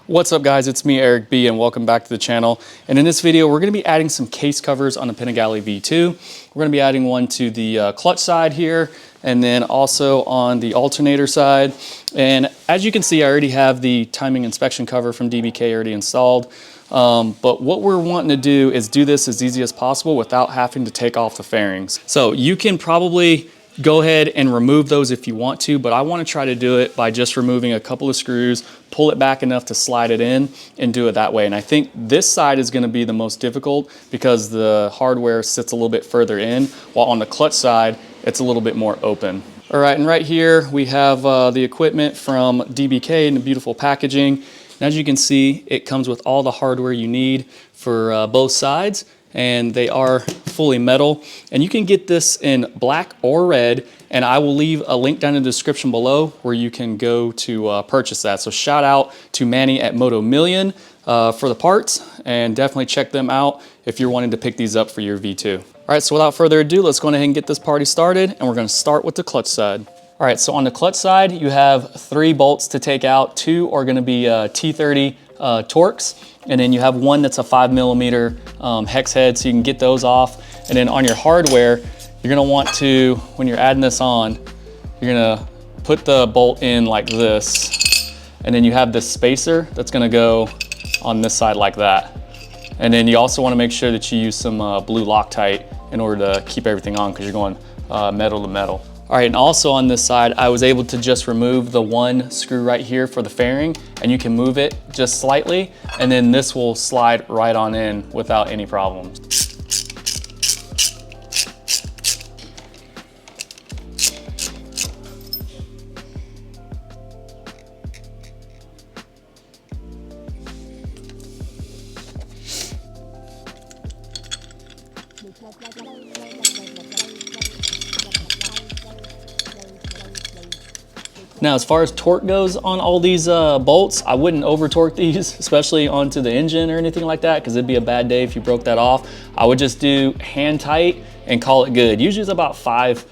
What's up guys, it's me Eric B and welcome back to the channel. And in this video we're going to be adding some case covers on the Panigale V2. We're going to be adding one to the clutch side here and then also on the alternator side. And as you can see, I already have the timing inspection cover from DBK already installed. But what we're wanting to do is do this as easy as possible without having to take off the fairings. So you can probably go ahead and remove those if you want to, but I want to try to do it by just removing a couple of screws, pull it back enough to slide it in and do it that way. And I think this side is going to be the most difficult because the hardware sits a little bit further in, while on the clutch side, it's a little bit more open. All right, and right here we have the equipment from DBK in the beautiful packaging. And as you can see, it comes with all the hardware you need for both sides, and they are fully metal. And you can get this in black or red, and I will leave a link down in the description below where you can go to purchase that. So shout out to Manny at Moto Million for the parts, and definitely check them out if you're wanting to pick these up for your V2. All right, so without further ado, let's go ahead and get this party started, and we're gonna start with the clutch side. All right, so on the clutch side, you have 3 bolts to take out. 2 are gonna be T30 Torx, and then you have one that's a 5mm hex head, so you can get those off. And then on your hardware, you're gonna want to, when you're adding this on, you're gonna put the bolt in like this, and then you have this spacer that's gonna go on this side like that. And then you also wanna make sure that you use some blue Loctite in order to keep everything on, because you're going metal to metal. All right, and also on this side, I was able to just remove the one screw right here for the fairing, and you can move it just slightly, and then this will slide right on in without any problems. Now, as far as torque goes on all these bolts, I wouldn't over torque these, especially onto the engine or anything like that, because it'd be a bad day if you broke that off. I would just do hand tight and call it good. Usually it's about 5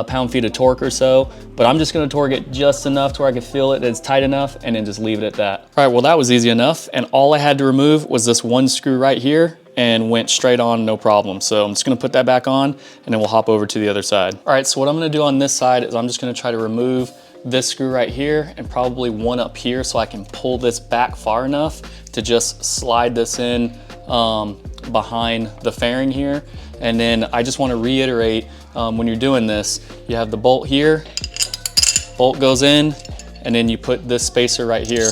pound-feet of torque or so, but I'm just gonna torque it just enough to where I can feel it, it's tight enough, and then just leave it at that. All right, well that was easy enough, and all I had to remove was this one screw right here, and went straight on, no problem. So I'm just gonna put that back on, and then we'll hop over to the other side. All right, so what I'm gonna do on this side is I'm just gonna try to remove this screw right here and probably one up here, so I can pull this back far enough to just slide this in behind the fairing here. And then I just want to reiterate, when you're doing this, you have the bolt here, bolt goes in, and then you put this spacer right here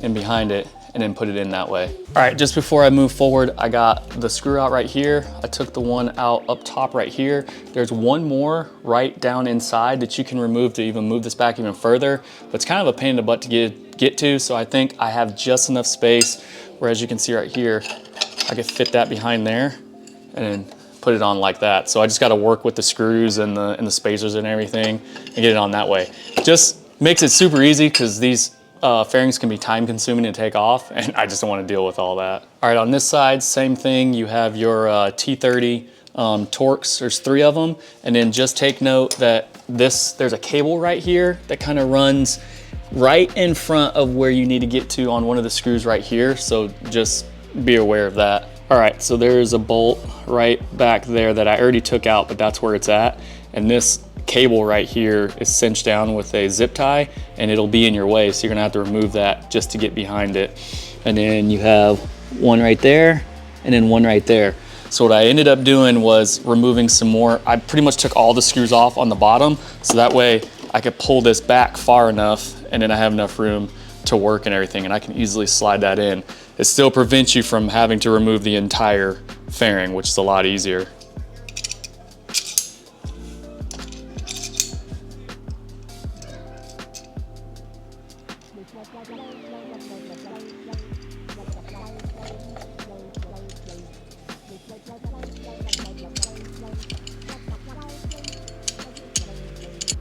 in behind it, and then put it in that way. All right, just before I move forward, I got the screw out right here. I took the one out up top right here. There's one more right down inside that you can remove to even move this back even further, but it's kind of a pain in the butt to get to, so I think I have just enough space where, as you can see right here, I could fit that behind there and then put it on like that. So I just gotta work with the screws and the spacers and everything and get it on that way. Just makes it super easy because these fairings can be time consuming to take off, and I just don't want to deal with all that. All right, on this side, same thing. You have your T30 Torx, there's 3 of them. And then just take note that there's a cable right here that kind of runs right in front of where you need to get to on one of the screws right here. So just be aware of that. All right, so there's a bolt right back there that I already took out, but that's where it's at. And this cable right here is cinched down with a zip tie, and it'll be in your way, so you're gonna have to remove that just to get behind it. And then you have one right there and then one right there. So what I ended up doing was removing some more. I pretty much took all the screws off on the bottom, so that way I could pull this back far enough, and then I have enough room to work and everything, and I can easily slide that in. It still prevents you from having to remove the entire fairing, which is a lot easier.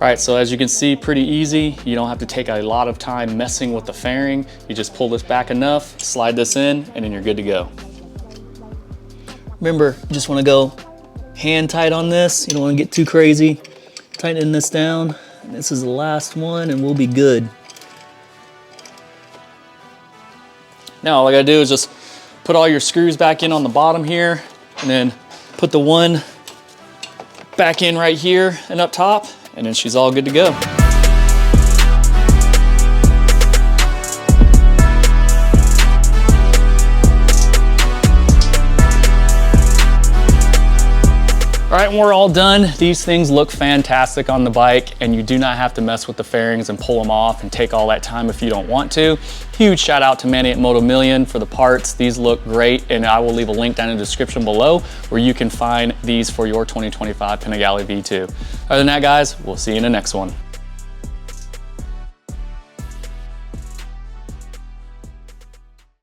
All right, so as you can see, pretty easy. You don't have to take a lot of time messing with the fairing. You just pull this back enough, slide this in, and then you're good to go. Remember, you just wanna go hand tight on this. You don't wanna get too crazy. Tighten this down. This is the last one and we'll be good. Now all I gotta do is just put all your screws back in on the bottom here, and then put the one back in right here and up top, and then she's all good to go. All right, when we're all done, these things look fantastic on the bike, and you do not have to mess with the fairings and pull them off and take all that time if you don't want to. Huge shout out to Manny at Moto Million for the parts. These look great, and I will leave a link down in the description below where you can find these for your 2025 Panigale V2. Other than that, guys, we'll see you in the next one.